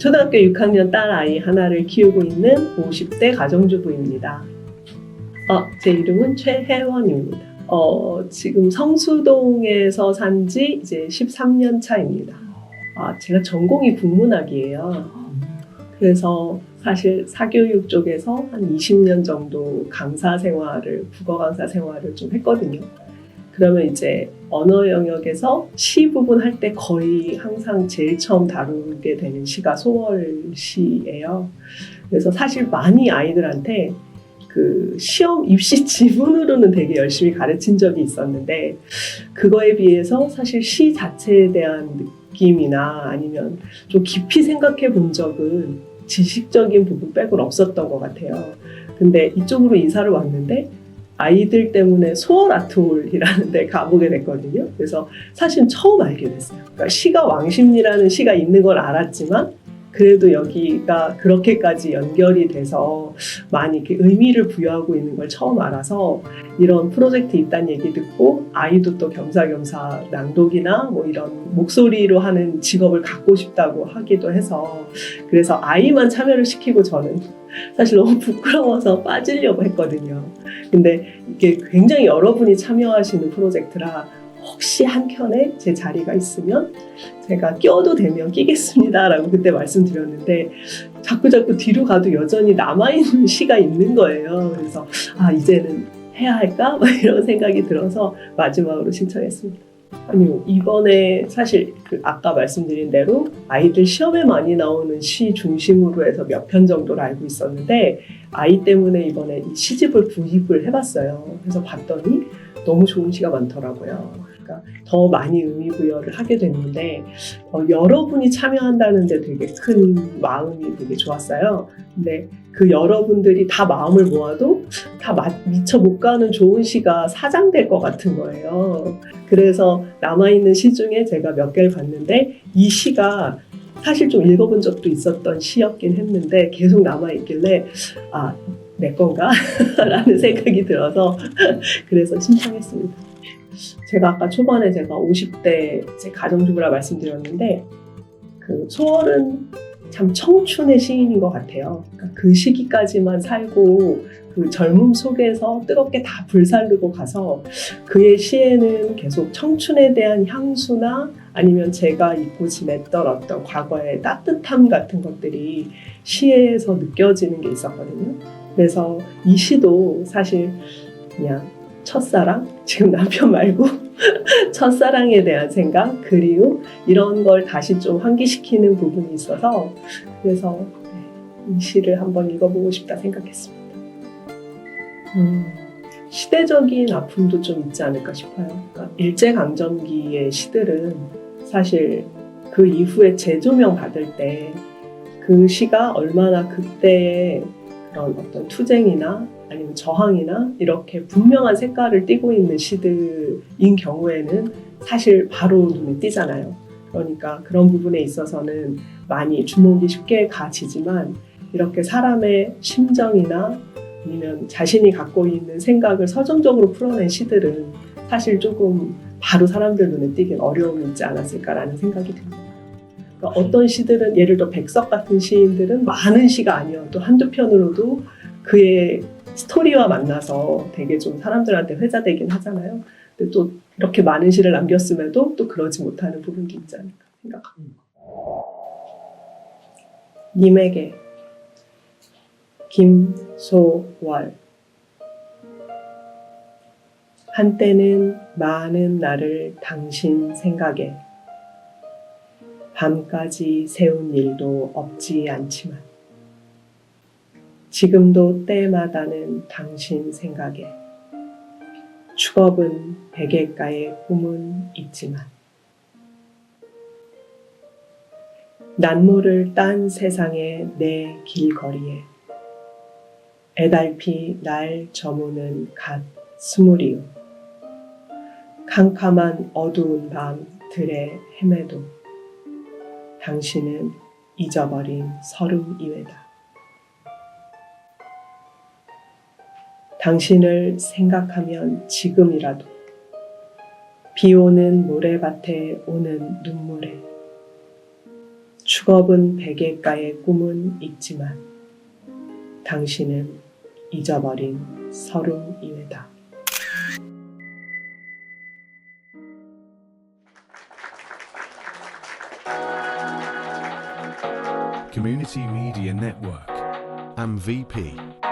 초등학교 6학년 딸 아이 하나를 키우고 있는 50대 가정주부입니다. 제 이름은 최혜원입니다. 지금 성수동에서 산 지 이제 13년 차입니다. 제가 전공이 국문학이에요. 그래서 사실 사교육 쪽에서 한 20년 정도 국어 강사 생활을 좀 했거든요. 그러면 이제 언어 영역에서 시 부분 할 때 거의 항상 제일 처음 다루게 되는 시가 소월시예요. 그래서 사실 많이 아이들한테 그 시험 입시 지문으로는 되게 열심히 가르친 적이 있었는데 그거에 비해서 사실 시 자체에 대한 느낌이나 아니면 좀 깊이 생각해 본 적은 지식적인 부분 빼고는 없었던 것 같아요. 근데 이쪽으로 이사를 왔는데 아이들 때문에 소월 아트홀이라는 데 가보게 됐거든요. 그래서 사실 처음 알게 됐어요. 그러니까 시가 왕십리라는 시가 있는 걸 알았지만 그래도 여기가 그렇게까지 연결이 돼서 많이 이렇게 의미를 부여하고 있는 걸 처음 알아서 이런 프로젝트 있다는 얘기 듣고 아이도 또 겸사겸사 낭독이나 뭐 이런 목소리로 하는 직업을 갖고 싶다고 하기도 해서 그래서 아이만 참여를 시키고 저는 사실 너무 부끄러워서 빠지려고 했거든요. 근데 이게 굉장히 여러분이 참여하시는 프로젝트라 혹시 한켠에 제 자리가 있으면 제가 껴도 되면 끼겠습니다 라고 그때 말씀드렸는데 자꾸 뒤로 가도 여전히 남아있는 시가 있는 거예요. 그래서 이제는 해야 할까? 이런 생각이 들어서 마지막으로 신청했습니다. 아니요, 이번에 사실 아까 말씀드린 대로 아이들 시험에 많이 나오는 시 중심으로 해서 몇 편 정도를 알고 있었는데 아이 때문에 이번에 이 시집을 구입을 해봤어요. 그래서 봤더니 너무 좋은 시가 많더라고요. 그러니까 더 많이 의미부여를 하게 됐는데 여러분이 참여한다는 데 되게 큰 마음이 되게 좋았어요. 근데 그 여러분들이 다 마음을 모아도 다 미처 못 가는 좋은 시가 사장될 것 같은 거예요. 그래서 남아있는 시 중에 제가 몇 개를 봤는데 이 시가 사실 좀 읽어본 적도 있었던 시였긴 했는데 계속 남아있길래 내 건가? 라는 생각이 들어서 그래서 신청했습니다. 제가 아까 초반에 제가 50대 제 가정주부라 말씀드렸는데 그 소월은 참 청춘의 시인인 것 같아요. 그러니까 그 시기까지만 살고 그 젊음 속에서 뜨겁게 다 불살르고 가서 그의 시에는 계속 청춘에 대한 향수나 아니면 제가 잊고 지냈던 어떤 과거의 따뜻함 같은 것들이 시에서 느껴지는 게 있었거든요. 그래서 이 시도 사실 그냥 첫사랑, 지금 남편 말고 첫사랑에 대한 생각, 그리움 이런 걸 다시 좀 환기시키는 부분이 있어서 그래서 이 시를 한번 읽어보고 싶다 생각했습니다. 시대적인 아픔도 좀 있지 않을까 싶어요. 그러니까 일제강점기의 시들은 사실 그 이후에 재조명 받을 때 그 시가 얼마나 그때의 그런 어떤 투쟁이나 아니면 저항이나 이렇게 분명한 색깔을 띠고 있는 시들인 경우에는 사실 바로 눈에 띄잖아요. 그러니까 그런 부분에 있어서는 많이 주목이 쉽게 가지지만 이렇게 사람의 심정이나 아니면 자신이 갖고 있는 생각을 서정적으로 풀어낸 시들은 사실 조금 바로 사람들 눈에 띄긴 어려움이 있지 않았을까라는 생각이 듭니다. 그러니까 어떤 시들은 예를 들어 백석 같은 시인들은 많은 시가 아니어도 한두 편으로도 그의 스토리와 만나서 되게 좀 사람들한테 회자되긴 하잖아요. 근데 또 이렇게 많은 시를 남겼음에도 또 그러지 못하는 부분도 있지 않을까 생각합니다. 님에게 김소월. 한때는 많은 날을 당신 생각에 밤까지 세운 일도 없지 않지만 지금도 때마다는 당신 생각에 축업은 베갯가의 꿈은 있지만 난모를 딴 세상의 내 길거리에 애달피 날 저무는 갓 스물이요 캄캄한 어두운 밤 들에 헤매도 당신은 잊어버린 서름 이외다. 당신을 생각하면 지금이라도 비 오는 모래밭에 오는 눈물에 축업은 베개가의 꿈은 있지만 당신은 잊어버린 서름 이외다. Community Media Network, MVP.